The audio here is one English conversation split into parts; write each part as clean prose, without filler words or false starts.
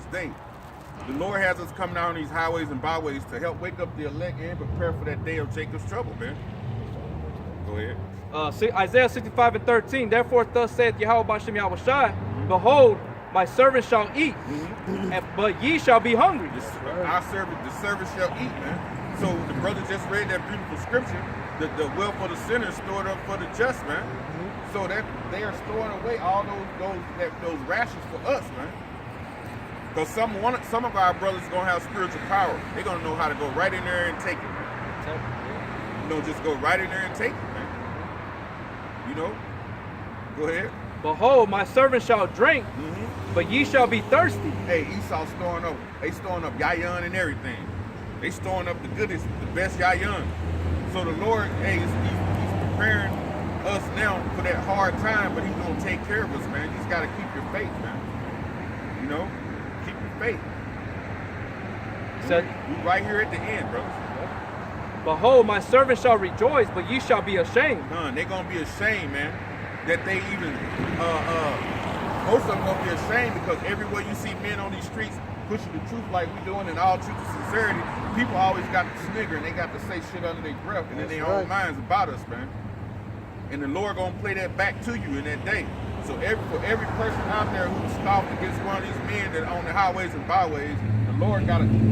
this day. The Lord has us coming out on these highways and byways to help wake up the elect and prepare for that day of Jacob's trouble, man. Go ahead. Isaiah 65:13. Therefore, thus saith Yahweh B'Shem Yahushai, behold, my servant shall eat, but ye shall be hungry. The servant shall eat, man. So the brother just read that beautiful scripture. The wealth of the sinner is stored up for the just, man. So that they are storing away all those rations for us, man. Because some of our brothers are gonna have spiritual power. They're gonna know how to go right in there and take it, man. Just go right in there and take it, man. Go ahead. Behold, my servant shall drink, but ye shall be thirsty. Hey, Esau storing up yayan and everything. They storing up the goodest, the best yayan. So the Lord, hey, he's preparing us now for that hard time, but he's gonna take care of us, man. You just gotta keep your faith, man. Keep your faith. We're right here at the end, brothers. Behold, my servant shall rejoice, but ye shall be ashamed. They're gonna be ashamed, man. That they even most of them gonna be ashamed because everywhere you see men on these streets pushing the truth like we doing in all truth and sincerity, people always got to snigger and they got to say shit under their breath and in their own minds about us, man. And the Lord gonna play that back to you in that day. So for every person out there who's scoffed against one of these men that on the highways and byways, the Lord he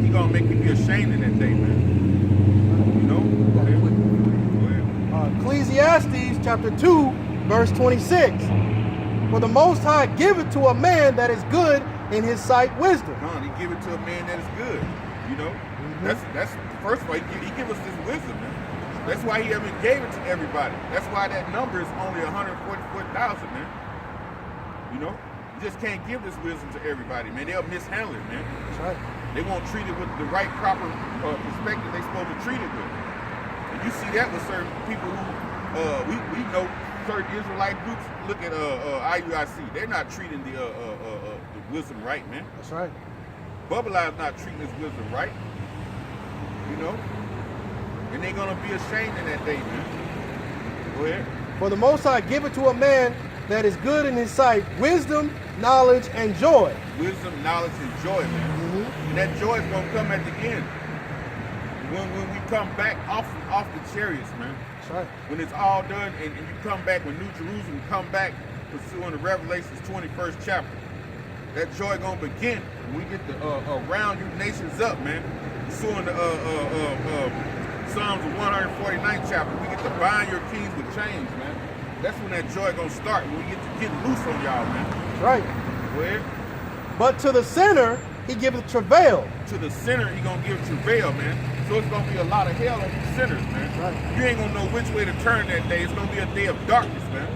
gonna make you be ashamed in that day, man. Go ahead. Ecclesiastes chapter 2, verse 26. For the Most High giveth to a man that is good in his sight wisdom. He give it to a man that is good. That's first of all, he give us this wisdom, man. That's why he haven't gave it to everybody. That's why that number is only 144,000, man. You just can't give this wisdom to everybody, man. They'll mishandle it, man. That's right. They won't treat it with the right, proper perspective they're supposed to treat it with. And you see that with certain people who we know certain Israelite groups. Look at IUIC. They're not treating the wisdom right, man. That's right. Bubba not treating his wisdom right. And they're gonna be ashamed in that day, man. Go ahead. For the Most High giveth to a man that is good in his sight wisdom, knowledge, and joy. Wisdom, knowledge, and joy, man. And that joy is gonna come at the end. When we come back off the chariots, man. That's right. When it's all done and you come back, when New Jerusalem come back, pursuing the Revelations 21st chapter. That joy gonna begin when we get the round you nations up, man. Pursuing the Psalms 149th chapter. We get to bind your kings with chains, man. That's when that joy gonna start. When we get to get loose on y'all, man. That's right. Go ahead. But to the sinner he giveth travail. To the sinner he gonna give travail, man. So it's gonna be a lot of hell on you sinners, man. Right. You ain't gonna know which way to turn that day. It's gonna be a day of darkness, man.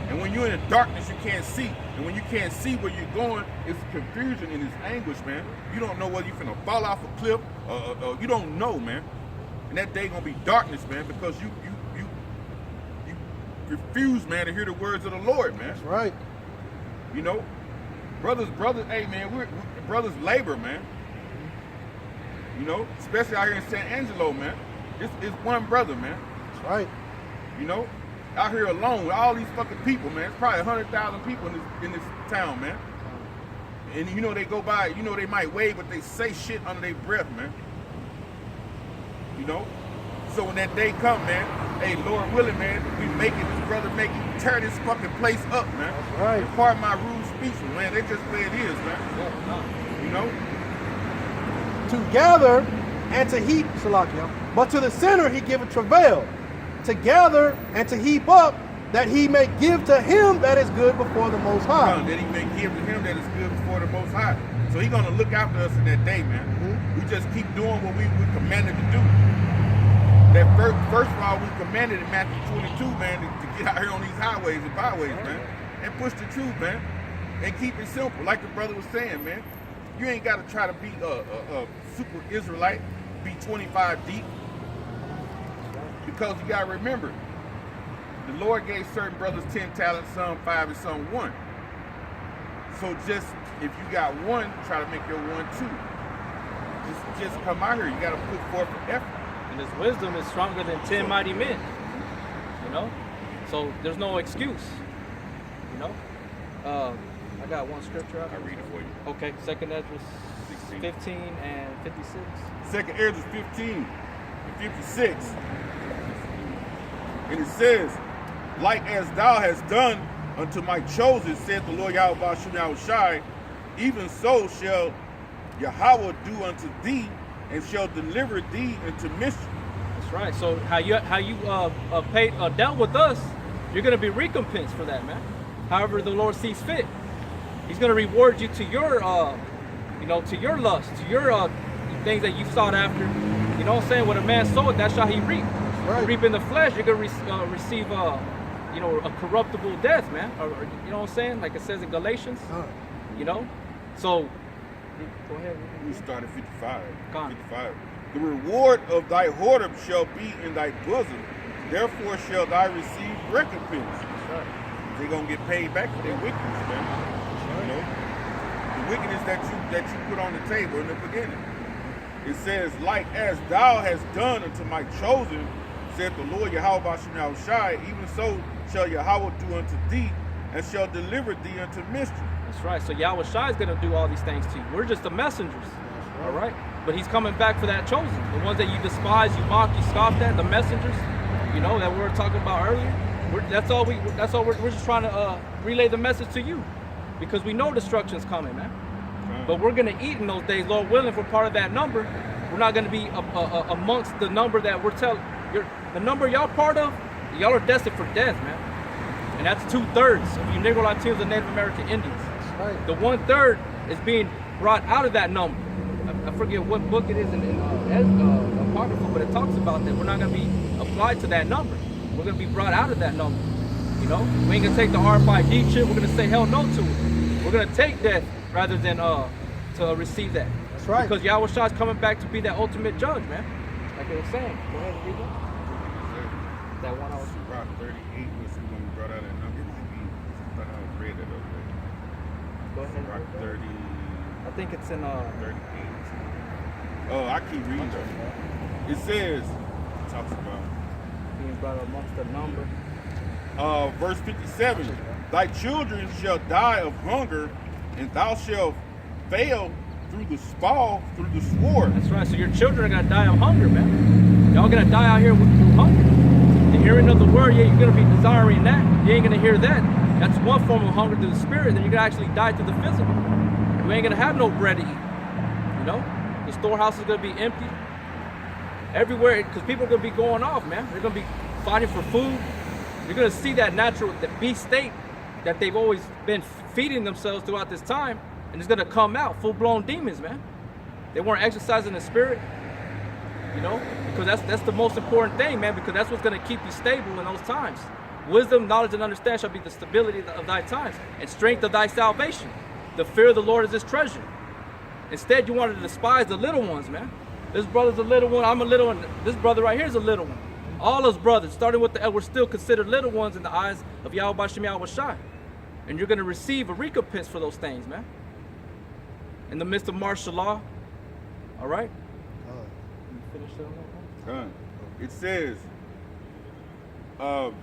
And when you're in the darkness, you can't see. And when you can't see where you're going, it's confusion and it's anguish, man. You don't know whether you're finna fall off a cliff or you don't know, man. And that day gonna be darkness, man, because you refuse, man, to hear the words of the Lord, man. That's right. Brothers, hey, man, we're brothers labor, man. Especially out here in San Angelo, man. It's one brother, man. That's right. Out here alone with all these fucking people, man. It's probably 100,000 people in this town, man. And they go by, they might wave, but they say shit under their breath, man. So when that day come, man, hey, Lord willing, man, we make it, this brother make it, tear this fucking place up, man. That's right. And pardon my rude speech, man. That's just the way it is, man. To gather and to heap, Shalakia. But to the sinner he giveth travail, to gather and to heap up, that he may give to him that is good before the Most High. That he may give to him that is good before the Most High. So he's gonna look after us in that day, man. We just keep doing what we commanded to do. That first of all, we commanded in Matthew 22, man, to get out here on these highways and byways, man, and push the truth, man, and keep it simple, like the brother was saying, man. You ain't got to try to be a super Israelite, be 25 deep, because you got to remember, the Lord gave certain brothers 10 talents, some 5 and some 1. So just, if you got 1, try to make your 1 2. Just come out here. You got to put forth an effort. And his wisdom is stronger than 10 mighty men. So there's no excuse. I got one scripture. I'll read it for you. Okay, 2nd Ezra 16. 15 and 56. 2nd Ezra 15 and 56. And it says, like as thou hast done unto my chosen, said the Lord Yahweh Shai, even so shall Yahweh do unto thee, and shall deliver thee into mischief. That's right. So how you dealt with us, you're going to be recompensed for that, man. However the Lord sees fit. He's going to reward you to your, to your lust, to your things that you sought after. You know what I'm saying? What a man soweth, that shall he reap. Right. You reap in the flesh, you're going to receive, a corruptible death, man. Or, you know what I'm saying? Like it says in Galatians. You know? So, go ahead. We start at 55. Go on. 55. The reward of thy whoredom shall be in thy bosom. Therefore shall thy receive recompense. That's right. They're gonna get paid back for their wickedness, man. You know, the wickedness that you put on the table in the beginning. It says, like as thou hast done unto my chosen, said the Lord Yahweh Shai, even so shall Yahweh do unto thee, and shall deliver thee unto mischief. That's right. So Yahweh Shai is going to do all these things to you. We're just the messengers. All right. But he's coming back for that chosen. The ones that you despise, you mock, you scoffed at, the messengers, that we were talking about earlier. We're just trying to relay the message to you, because we know destruction's coming, man. But we're going to eat in those days, Lord willing. If we're part of that number, we're not going to be amongst the number that we're telling. The number y'all part of, y'all are destined for death, man. And that's 2/3 of you Negro Latinos and Native American Indians. Right. The 1/3 is being brought out of that number. I forget what book it is in Apocrypha, but it talks about that. We're not going to be applied to that number. We're going to be brought out of that number. We ain't going to take the RFID chip. We're going to say hell no to it. We're going to take death rather than to receive that. That's right. Because Yahweh Shai is coming back to be that ultimate judge, man. Like it was saying. Go ahead and read that. That one I was. Rock 38 was the one we brought out that number. It might be. I thought I read that over there. Go ahead. Rock 30. I think it's in 38. Oh, I keep reading though. It says, it talks about being brought amongst the number. Verse 57. Thy children shall die of hunger, and thou shalt fail through the spoil, through the sword. That's right. So your children are gonna die of hunger, man. Y'all gonna die out here through hunger. The hearing of the word, you're gonna be desiring that. You ain't gonna hear that. That's one form of hunger through the spirit. Then you're gonna actually die through the physical. You ain't gonna have no bread to eat. The storehouse is gonna be empty. Everywhere, because people are gonna be going off, man. They're gonna be fighting for food. You're gonna see that beast state that they've always been feeding themselves throughout this time, and it's gonna come out full-blown demons, man. They weren't exercising the spirit, because that's the most important thing, man. Because that's what's gonna keep you stable in those times. Wisdom, knowledge, and understanding shall be the stability of thy times, and strength of thy salvation. The fear of the Lord is his treasure. Instead, you want to despise the little ones, man. This brother's a little one, I'm a little one. This brother right here is a little one. All those brothers, starting with we're still considered little ones in the eyes of Yahweh Shai. And you're going to receive a recompense for those things, man. In the midst of martial law. All right? Finish that one. It says,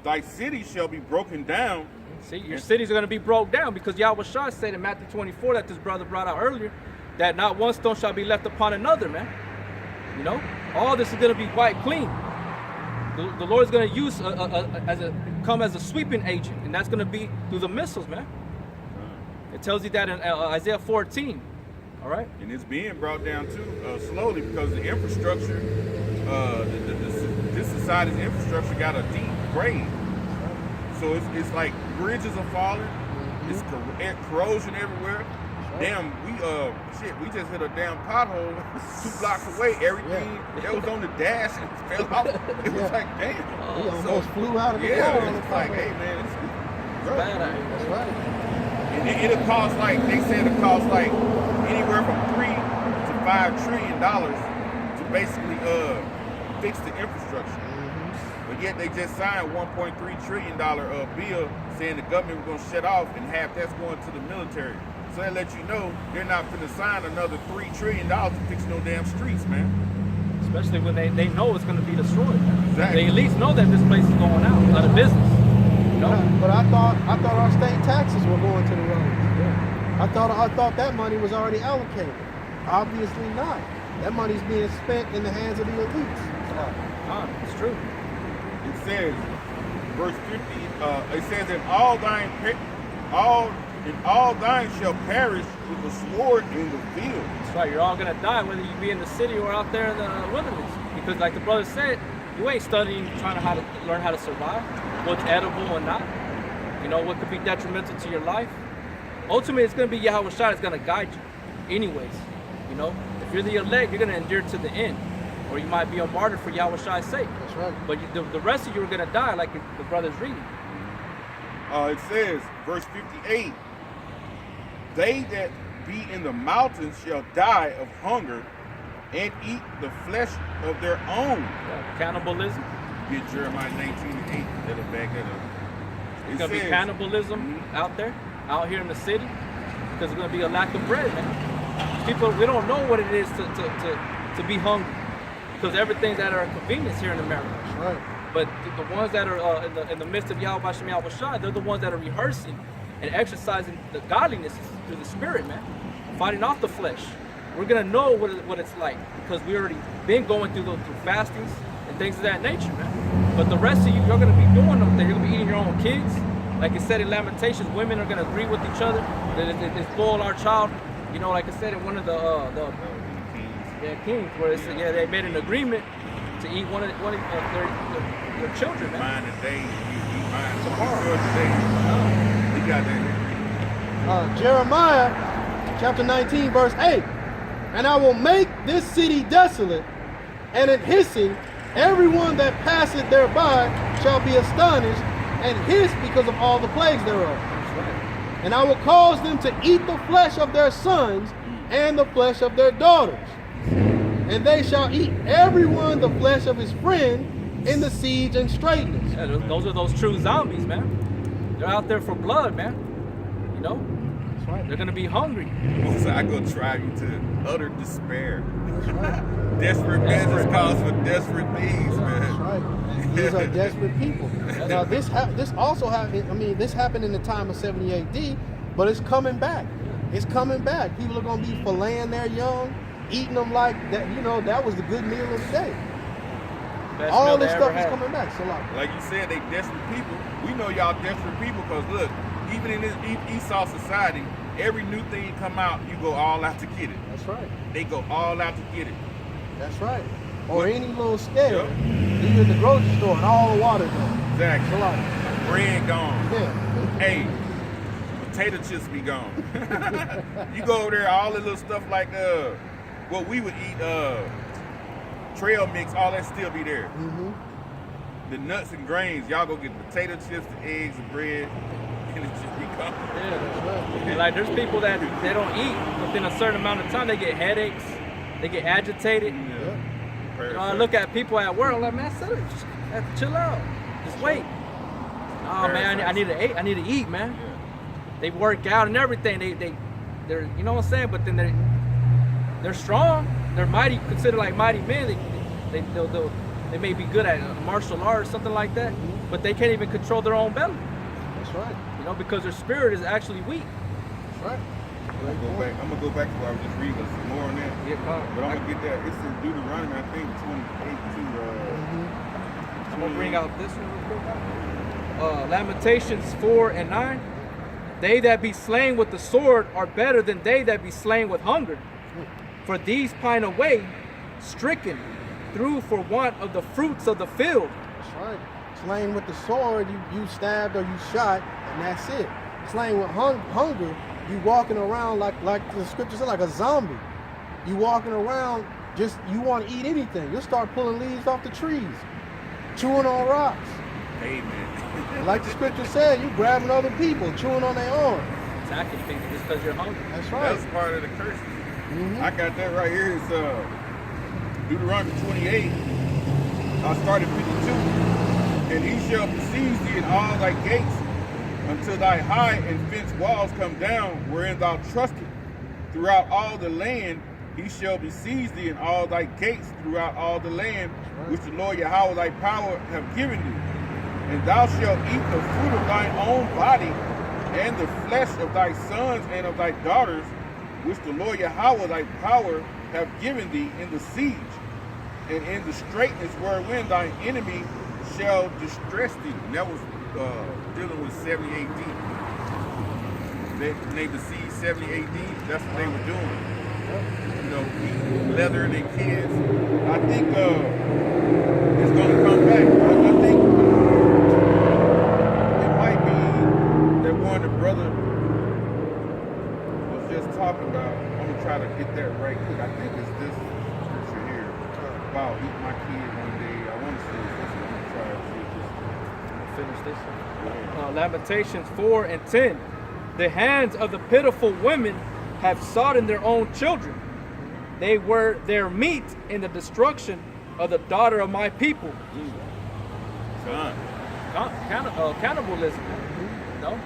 thy city shall be broken down. See, your cities are going to be broke down, because Yahweh Shai said in Matthew 24 that this brother brought out earlier, that not one stone shall be left upon another, man. All this is going to be wiped clean. The Lord is going to use come as a sweeping agent, and that's going to be through the missiles, man. It tells you that in Isaiah 14. All right. And it's being brought down too slowly, because the infrastructure, this society's infrastructure got a deep grade. So it's like bridges are falling. It's corrosion everywhere. Damn, we just hit a damn pothole 2 blocks away. Everything that was on the dash fell off. It was like, damn. We almost flew out of the car. Yeah, it's like, hey man, it's bad out here. That's right. And it'll cost they said it costs like anywhere from $3 to $5 trillion to basically fix the infrastructure. But yet they just signed $1.3 trillion bill saying the government was going to shut off, and half that's going to the military. So they let you know they're not going to sign another $3 trillion to fix no damn streets, man. Especially when they know it's going to be destroyed. Exactly. They at least know that this place is going out of business. But I thought our state taxes were going to the roads. Yeah. I thought that money was already allocated. Obviously not. That money's being spent in the hands of the elites. It's true. It says, verse 50, it says, and all thine shall perish with the sword in the field. That's right. You're all gonna die, whether you be in the city or out there in the wilderness. Because, like the brother said, you ain't studying trying to learn how to survive, what's edible or not. You know what could be detrimental to your life. Ultimately, it's gonna be Yahweh Shai is gonna guide you, anyways. You know, if you're the elect, you're gonna endure to the end, or you might be a martyr for Yahweh Shai's sake. That's right. But the rest of you are gonna die, like the brother's reading. It says, verse 58, they that be in the mountains shall die of hunger and eat the flesh of their own. Yeah, cannibalism. Get Jeremiah 19:8. That'll back that up. It's gonna be cannibalism out there, out here in the city, because it's gonna be a lack of bread, man. People, we don't know what it is to be hungry, because everything's at our convenience here in America. That's right. But the ones that are in the midst of Yahweh Shem Yahweh Shai, they're the ones that are rehearsing and exercising the godliness through the spirit, man. Fighting off the flesh. We're gonna know what it's like, because we already been going through fastings and things of that nature, man. But the rest of you, you're gonna be doing them. You're gonna be eating your own kids. Like it said in Lamentations, women are gonna agree with each other. They spoil our child. You know, like I said in one of the Kings, where it said, yeah, they made an agreement to eat one of their children, man. Mine today, you eat mine tomorrow. Today, we got that. Jeremiah chapter 19, verse 8. And I will make this city desolate, and in hissing, everyone that passeth thereby shall be astonished, and hiss because of all the plagues thereof. That's right. And I will cause them to eat the flesh of their sons and the flesh of their daughters. And they shall eat everyone the flesh of his friend in the siege and straitness. Yeah, those are those true zombies, man. They're out there for blood, man. You know? That's right. They're gonna be hungry. So I go drive you to utter despair. That's right. Desperate business calls for desperate thieves, man. That's right. These are desperate people. Now this also happened. I mean, this happened in the time of 70 AD, but it's coming back. It's coming back. People are gonna be filleting their young, eating them like that. You know, that was the good meal of the day. Best All meal this they stuff ever is had. coming back. So Like you said, they desperate people. We know y'all desperate people because look, even in this Esau society, every new thing come out, you go all out to get it. that's right. They go all out to get it. That's right. Or What? any little scale. Yep. You at the grocery store and all the water gone. Exactly. So Bread gone. yeah. Hey, potato chips be gone. You go over there, all the little stuff like what we would eat, trail mix, all that still be there. Mm-hmm. The nuts and grains, y'all go get the potato chips, the eggs, the bread, and it just be gone. Yeah. That's right. And like there's people that they don't eat within a certain amount of time. They get headaches, they get agitated. Yeah. You know, I look at people at work, I'm like, man, I have to chill out. Just wait. Oh man, I need to eat. I need to eat, man. Yeah. They work out and everything. They're you know what I'm saying? But then they're strong. They're mighty, considered like mighty men. They may be good at martial arts or something like that, but they can't even control their own belly. That's right. You know, because their spirit is actually weak. That's right. I'm gonna go back to where I was just reading some more on that. Yeah, But I'm gonna get that. It's in Deuteronomy, I think, 28 to I'm gonna bring out this one real quick. Lamentations 4 and 9. They that be slain with the sword are better than they that be slain with hunger. For these pine away, stricken through for want of the fruits of the field. That's right. Slain with the sword, you stabbed or you shot, and that's it. Slain with hunger, you walking around like the scripture said, like a zombie. You walking around, just you want to eat anything. You'll start pulling leaves off the trees, chewing on rocks. Amen. Like the scripture said, you grabbing other people, chewing on their arms. Attacking people just because you're hungry. That's right. That's part of the curses. Mhm. I got that right here. It's Deuteronomy 28. I started 52. And he shall besiege thee in all thy gates until thy high and fenced walls come down, wherein thou trustest. Throughout all the land he shall besiege thee in all thy gates throughout all the land which the Lord Yahweh thy power have given thee. And thou shalt eat the fruit of thine own body and the flesh of thy sons and of thy daughters, which the Lord Yahweh thy power have given thee in the siege, and in the straitness wherein thy enemy shall distress thee. And that was dealing with 70 AD. They besieged 70 AD. That's what they were doing. You know, eating leather and their kids. I think it's going to come back. I think it might be that one the brother was just talking about. I'm going to try to get that right quick. I think it's this scripture here about eating my kid one day. I want to say it's this one. I'm going to try to see this. Finish this one. Lamentations 4 and 10. The hands of the pitiful women have sought in their own children. They were their meat in the destruction of the daughter of my people. Cannibalism, you know?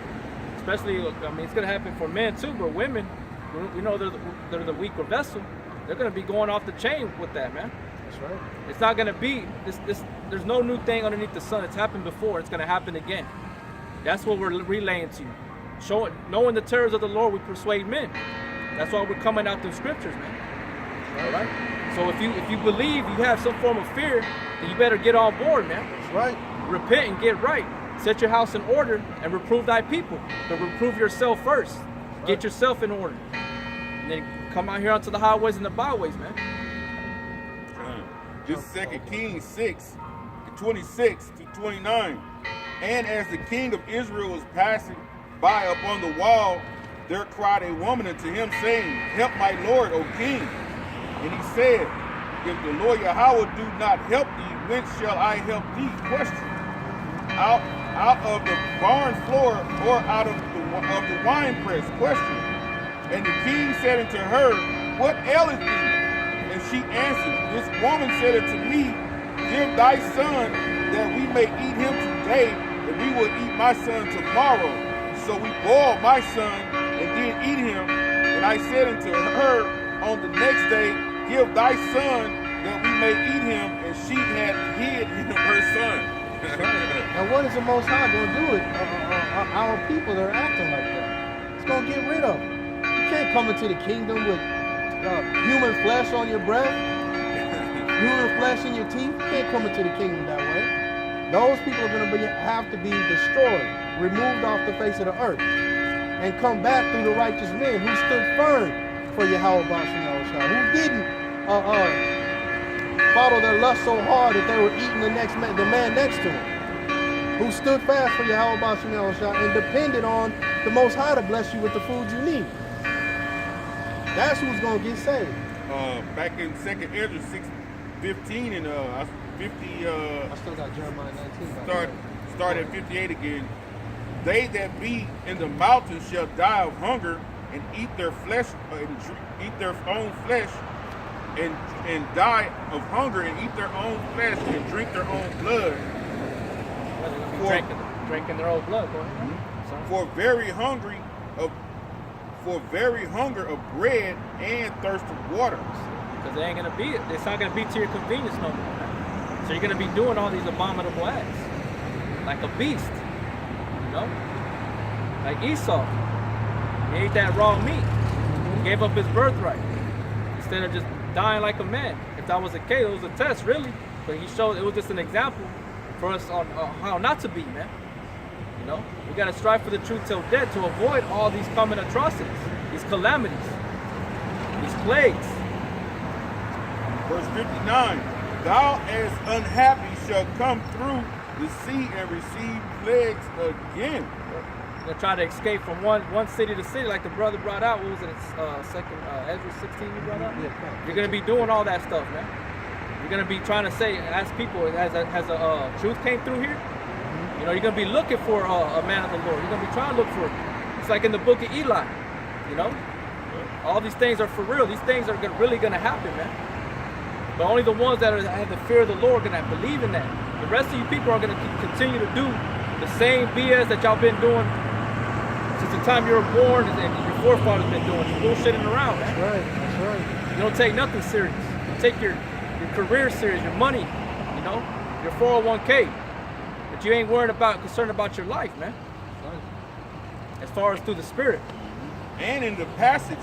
Especially, I mean, it's going to happen for men too, but women, we know they're the weaker vessel. They're going to be going off the chain with that, man. That's right. It's not going to be, there's no new thing underneath the sun. It's happened before. It's going to happen again. That's what we're relaying to you. Knowing the terrors of the Lord, we persuade men. That's why we're coming out through scriptures, man. All right? So if you believe you have some form of fear, then you better get on board, man. That's right. Repent and get right. Set your house in order and reprove thy people. But reprove yourself first. Right. Get yourself in order. And then come out here onto the highways and the byways, man. This is 2 Kings 6, 26 to 29. And as the king of Israel was passing by upon the wall, there cried a woman unto him, saying, Help my lord, O king. And he said, If the Lord Yahweh do not help thee, whence shall I help thee? Question. Out of the barn floor or out of the wine press? Question. And the king said unto her, What aileth thee? And she answered, This woman said unto me, Give thy son, that we may eat him today, and we will eat my son tomorrow. So we boiled my son, and did eat him. And I said unto her on the next day, Give thy son, that we may eat him. And she had hid him her son. And what is the Most High going to do with our people that are acting like that? It's going to get rid of them. You can't come into the kingdom with human flesh on your breath, human flesh in your teeth. You can't come into the kingdom that way. Those people are going to have to be destroyed, removed off the face of the earth, and come back through the righteous men who stood firm for Yahweh who didn't follow their lust so hard that they were eating the man next to them, who stood fast for Yahweh and depended on the Most High to bless you with the food you need. That's who's going to get saved. Back in 2nd Ezra 6:15 and 50. I still got Jeremiah 19. Start at 58 again. They that be in the mountains shall die of hunger, and eat their flesh, eat their own flesh, and die of hunger, and eat their own flesh, and drink their own blood. Drinking their own blood, boy. For very hunger of bread and thirst of water. Because they ain't gonna be it. It's not gonna be to your convenience no more. So you're gonna be doing all these abominable acts, like a beast, you know, like Esau. He ate that raw meat. He gave up his birthright instead of just dying like a man. If that was the case, it was a test, really. But he showed it was just an example for us on how not to be, man. You know, we gotta strive for the truth till death to avoid all these coming atrocities, these calamities, these plagues. Verse 59, Thou as unhappy shall come through the sea and receive plagues again. They're trying to escape from one city to city, like the brother brought out. What was it? Ezra 16 you brought out? Yeah. You're gonna be doing all that stuff, man. You're gonna be trying to say, as people, has a truth came through here. You know, you're gonna be looking for a man of the Lord. You're gonna be trying to look for it. It's like in the book of Eli. You know, all these things are for real. These things are really gonna happen, man. But only the ones that have the fear of the Lord are gonna believe in that. The rest of you people are gonna continue to do the same BS that y'all been doing since the time you were born, and your forefathers been doing, bullshitting around, man. That's right. That's right. You don't take nothing serious. You take your career serious, your money, you know, your 401k. But you ain't concerned about your life, man. as far as through the Spirit. And in the passage,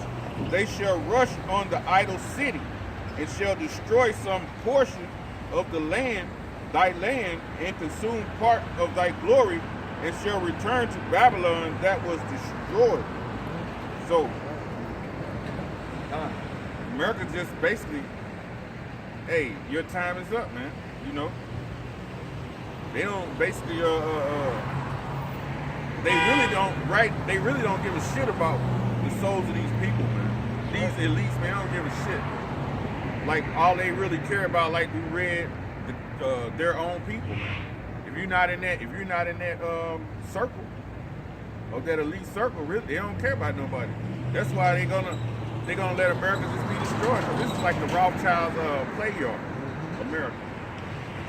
they shall rush on the idol city, and shall destroy some portion of the land, thy land, and consume part of thy glory, and shall return to Babylon that was destroyed. So, America just basically, hey, your time is up, man. You know, they don't basically, they really don't give a shit about the souls of these people, man. These elites, man, don't give a shit. Like, all they really care about, like we read, their own people, man. If you're not in that circle, of that elite circle, really, they don't care about nobody. That's why they're gonna let America just be destroyed. This is like the Rothschilds play yard, America.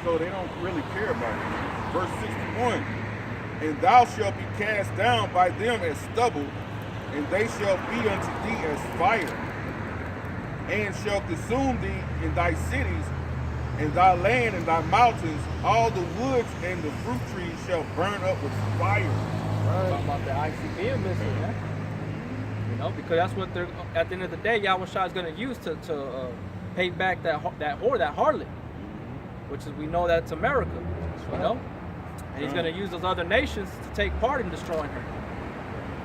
So they don't really care about it. Verse 61, and thou shalt be cast down by them as stubble, and they shall be unto thee as fire, and shall consume thee in thy cities, and thy land and thy mountains, all the woods and the fruit trees shall burn up with fire. Talking about the ICBM missile, yeah. You know, because that's what they're, at the end of the day, Yahushua is going to use to pay back that harlot, which is, we know that's America, you know? And he's going to use those other nations to take part in destroying her,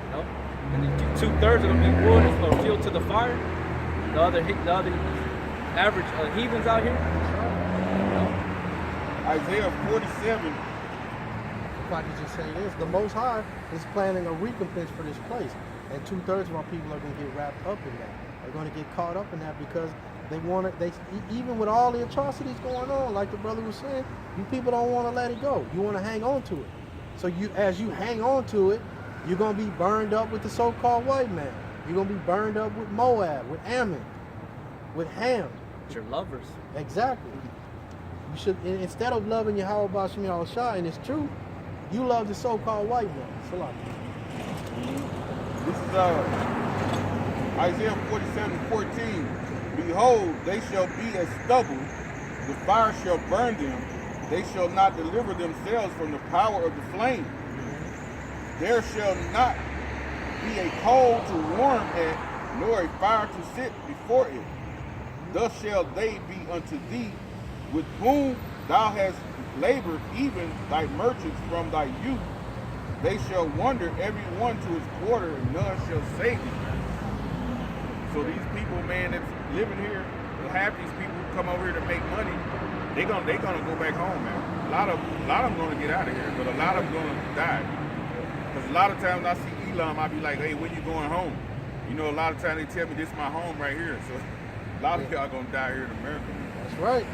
you know? And 2/3 are going to be wood, it's going to fuel to the fire. The other average heathens out here, you know? Isaiah 47. If I could just say this, the Most High is planning a recompense for this place. And 2/3 of our people are going to get wrapped up in that. They're going to get caught up in that because they want to, even with all the atrocities going on, like the brother was saying, you people don't want to let it go. You want to hang on to it. So as you hang on to it, you're going to be burned up with the so-called white man. You're going to be burned up with Moab, with Ammon, with Ham. It's your lovers. Exactly. You should, instead of loving Yahweh B'Shem Yahushua, and it's true, you love the so-called white man. Salam. This is Isaiah 47:14. Behold, they shall be as stubble, the fire shall burn them, they shall not deliver themselves from the power of the flame. There shall not be a coal to warm at, nor a fire to sit before it. Thus shall they be unto thee, with whom thou hast labored, even thy merchants from thy youth. They shall wander every one to his quarter, and none shall save thee. So these people, man, that's living here, half these people who come over here to make money, they gonna go back home, man. A lot of them gonna get out of here, but a lot of them gonna die. Because a lot of times I see Elam, I be like, hey, when you going home? You know, a lot of times they tell me this is my home right here. So a lot of y'all gonna die here in America. That's right.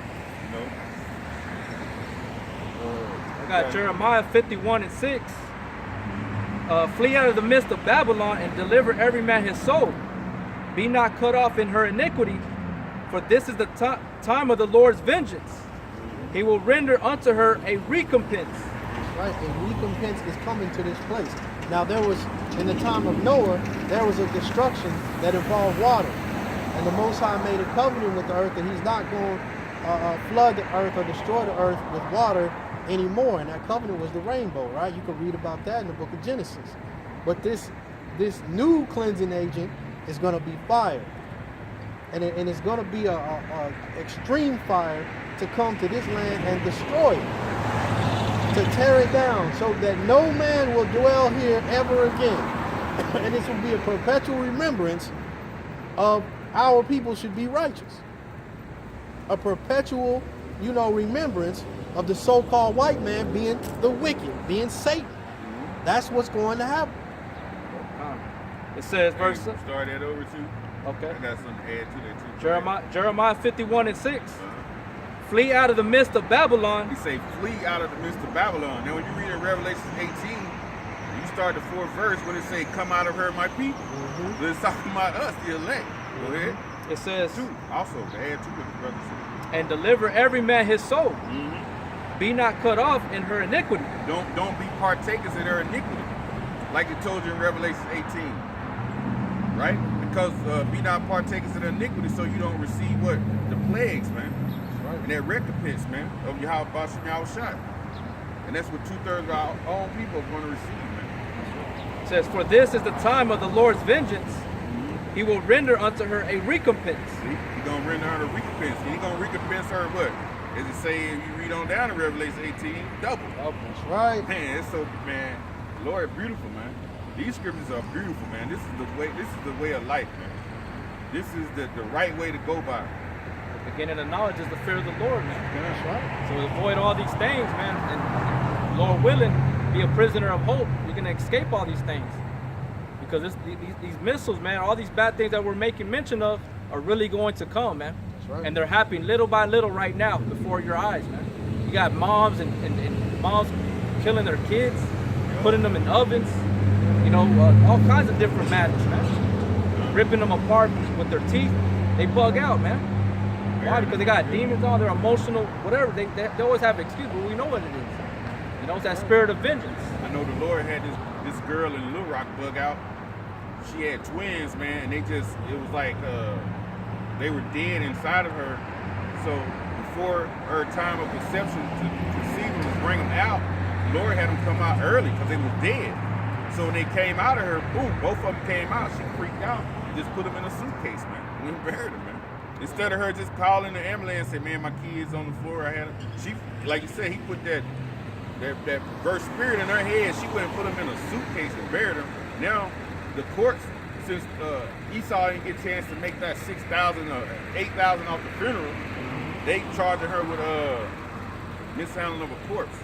You know. I got Jeremiah 51:6. Flee out of the midst of Babylon and deliver every man his soul. Be not cut off in her iniquity, for this is the time of the Lord's vengeance. He will render unto her a recompense. That's right. A recompense is coming to this place. Now there was, in the time of Noah, there was a destruction that involved water. And the Most High made a covenant with the earth that he's not going to flood the earth or destroy the earth with water anymore. And that covenant was the rainbow, right? You can read about that in the book of Genesis. But this new cleansing agent is going to be fire. And it's going to be a extreme fire to come to this land and destroy it, to tear it down so that no man will dwell here ever again. And this will be a perpetual remembrance of our people should be righteous. A perpetual, remembrance of the so-called white man being the wicked, being Satan. That's what's going to happen. It says, verse... Start that over too. Okay. I got something to add to that too. Jeremiah 51:6. Flee out of the midst of Babylon. He say, flee out of the midst of Babylon. Now when you read in Revelation 18, you start the 4th verse when it say, come out of her, my people. But it's talking about us, the elect. Go ahead. It says, two, also, to add to what the brother said. And deliver every man his soul. Be not cut off in her iniquity. Don't be partakers in her iniquity. Like it told you in Revelation 18. Right? Because be not partakers in her iniquity so you don't receive what? The plagues, man. Right. And that recompense, man, of Yahweh B'Shem Yahushua. And that's what 2/3 of our own people are going to receive, man. says, "For this is the time of the Lord's vengeance. He will render unto her a recompense." See, he's going to render her a recompense. He's going to recompense her what? As it say, if you read on down in Revelation 18, double. That's right. Man, it's so, man, Lord, beautiful, man. These scriptures are beautiful, man. This is the way of life, man. This is the right way to go by. The beginning of knowledge is the fear of the Lord, man. That's right. So avoid all these things, man, and Lord willing, be a prisoner of hope. You're gonna escape all these things, because these missiles, man, all these bad things that we're making mention of are really going to come, man. That's right. And they're happening little by little right now before your eyes, man. You got moms and moms killing their kids, putting them in ovens, you know, all kinds of different matters, man. Ripping them apart with their teeth. They bug out, man. Why? Because they got demons on, they're emotional, whatever. They always have an excuse, but we know what it is. You know, it's that spirit of vengeance. I know the Lord had this girl in Little Rock bug out. She had twins, man, and it was like they were dead inside of her. So before her time of conception to conceive them and bring them out, the Lord had them come out early because they were dead. So when they came out of her, boom, both of them came out. She freaked out. Just put them in a suitcase, man. And we buried them, man. Instead of her just calling the ambulance and say, man, my kid's on the floor. She, like you said, he put that perverse spirit in her head. She went and put them in a suitcase and buried them. Now, the courts, since Esau didn't get a chance to make that $6,000 or $8,000 off the funeral, they charged her with mishandling of a corpse.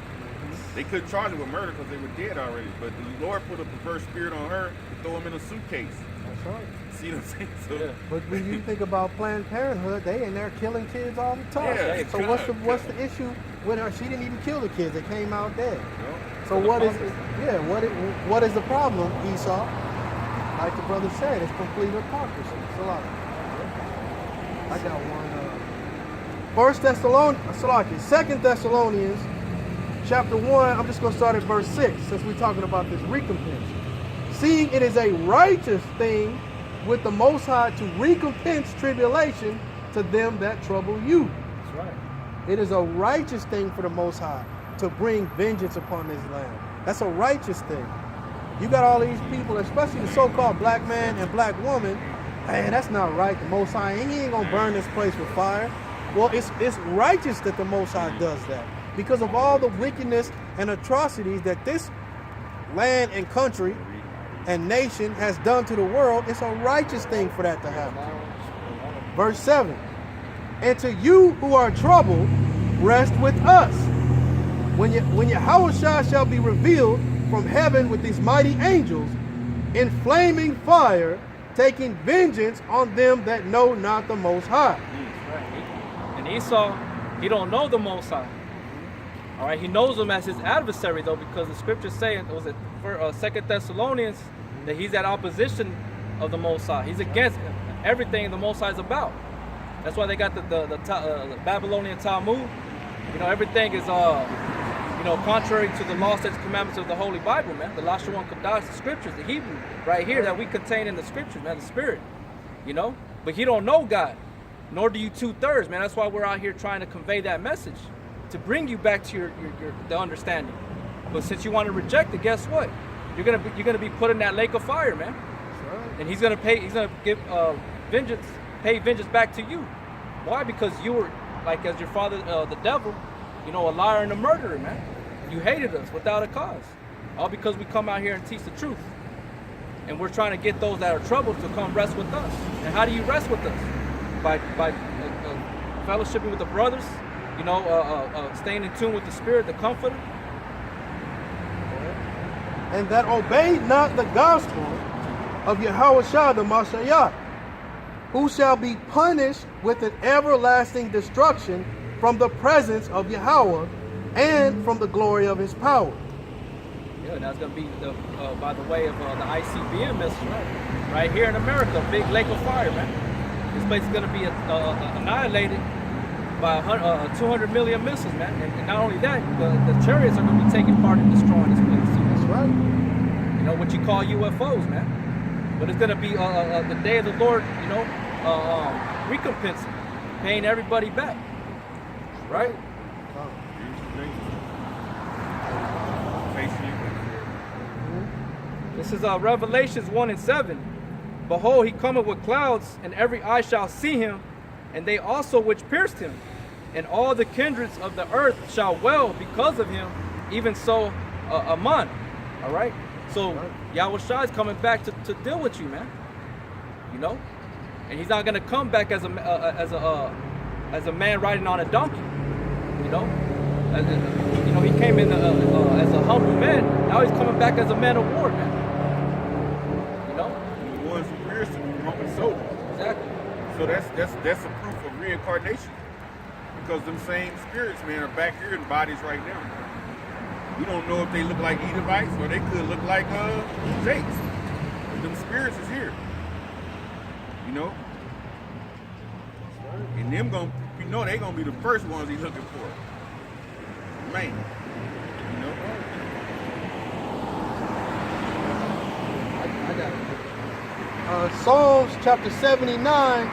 They couldn't charge her with murder because they were dead already. But the Lord put a perverse spirit on her to throw them in a suitcase. That's right. See what I'm saying? So, Yeah. But when you think about Planned Parenthood, they in there killing kids all the time. Yeah, So what's the issue with her? She didn't even kill the kids; they came out dead. you So what is the problem, Esau? Like the brother said, it's complete hypocrisy. It's a lot. I got one. 2 Thessalonians, chapter 1. I'm just going to start at verse 6, since we're talking about this recompense. Seeing it is a righteous thing with the Most High to recompense tribulation to them that trouble you. That's right. It is a righteous thing for the Most High to bring vengeance upon this land. That's a righteous thing. You got all these people, especially the so-called black man and black woman. Man, that's not right. The Most High, he ain't gonna burn this place with fire. Well, it's righteous that the Most High does that because of all the wickedness and atrocities that this land and country and nation has done to the world. It's a righteous thing for that to happen. Verse 7. And to you who are troubled, rest with us. When Yahushua shall be revealed from heaven with these mighty angels in flaming fire, taking vengeance on them that know not the Most High. Right. And Esau, he don't know the Most High. All right, he knows him as his adversary though, because the scriptures say, was it for 2 Thessalonians, that he's at opposition of the Most High. He's against everything the Most High is about. That's why they got the Babylonian Talmud. You know, everything is contrary to the law, statutes, commandments of the Holy Bible, man. The Lashon Kodash, the scriptures, the Hebrew, right here that we contain in the scriptures, man, the Spirit. You know, but he don't know God, nor do you 2/3, man. That's why we're out here trying to convey that message, to bring you back to the understanding. But since you want to reject it, guess what? You're gonna be put in that lake of fire, man. That's right. And he's gonna give pay vengeance back to you. Why? Because you were like as your father, the devil, you know, a liar and a murderer, man. You hated us without a cause, all because we come out here and teach the truth. And we're trying to get those that are troubled to come rest with us. And how do you rest with us? By fellowshipping with the brothers, you know, staying in tune with the Spirit, the Comforter. And that obeyed not the gospel of Yahushua the Mashiach, who shall be punished with an everlasting destruction from the presence of Yahweh and from the glory of his power. Yeah, and that's going to be by the way of the ICBM missile, right here in America, big lake of fire, man. This place is going to be annihilated by 200 million missiles, man. And not only that, the chariots are going to be taking part in destroying this place too. That's right. You know, what you call UFOs, man. But it's going to be the day of the Lord, you know, recompensing, paying everybody back, right? This is Revelations 1:7. Behold, he cometh with clouds, and every eye shall see him, and they also which pierced him. And all the kindreds of the earth shall wail because of him, even so Aman. All right? So Yahweh Shai is coming back to deal with you, man. You know? And he's not going to come back as a man riding on a donkey. You know? He came in as a humble man. Now he's coming back as a man of war, man. You know? The ones who pierced him were Roman soldiers. Exactly. So that's a proof of reincarnation. Because them same spirits, man, are back here in bodies right now. We don't know if they look like Edomites or they could look like Jakes. But them spirits is here. You know? And them they gonna be the first ones he's looking for. Man. You know? I got it. Psalms chapter 79,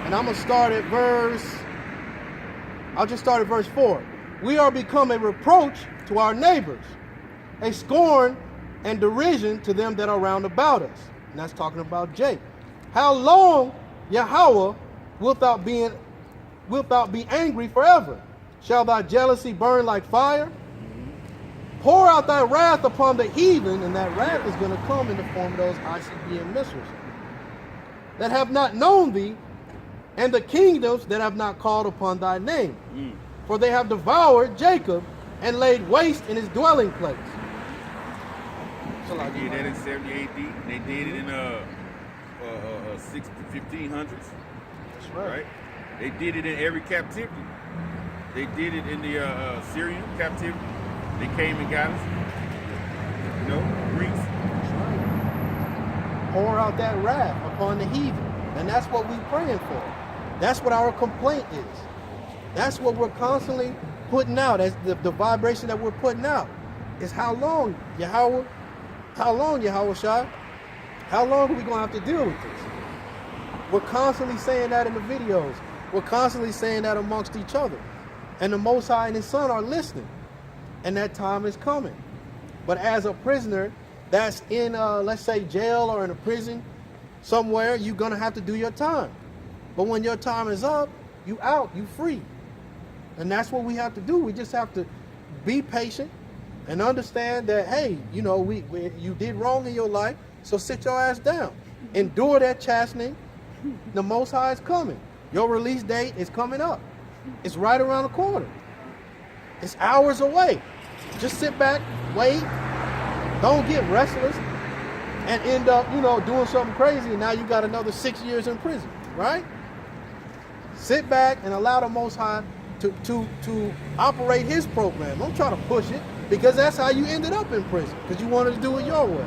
and I'm gonna start at I'll just start at verse 4. We are become a reproach to our neighbors, a scorn and derision to them that are round about us. And that's talking about Jake. How long, Yahweh, wilt thou be angry forever? Shall thy jealousy burn like fire? Pour out thy wrath upon the heathen, and that wrath is going to come in the form of those ICBM missiles that have not known thee, and the kingdoms that have not called upon thy name. For they have devoured Jacob and laid waste in his dwelling place. So they did that in 70 AD. They did it in 1500s. That's right. They did it in every captivity. They did it in the Syrian captivity. They came and got us. You know, Greece. That's right. Pour out that wrath upon the heathen. And that's what we're praying for. That's what our complaint is. That's what we're constantly putting out. As the vibration that we're putting out is how long, Yahweh? How long, Yahweh Shai? How long are we going to have to deal with this? We're constantly saying that in the videos. We're constantly saying that amongst each other. And the Most High and His Son are listening. And that time is coming. But as a prisoner that's in, let's say, jail or in a prison somewhere, you're going to have to do your time. But when your time is up, you out, you free. And that's what we have to do. We just have to be patient and understand that, hey, you know, you did wrong in your life, so sit your ass down. Endure that chastening. The Most High is coming. Your release date is coming up. It's right around the corner. It's hours away. Just sit back, wait. Don't get restless and end up, you know, doing something crazy, and now you got another 6 years in prison, right? Sit back and allow the Most High to operate His program. Don't try to push it, because that's how you ended up in prison, because you wanted to do it your way.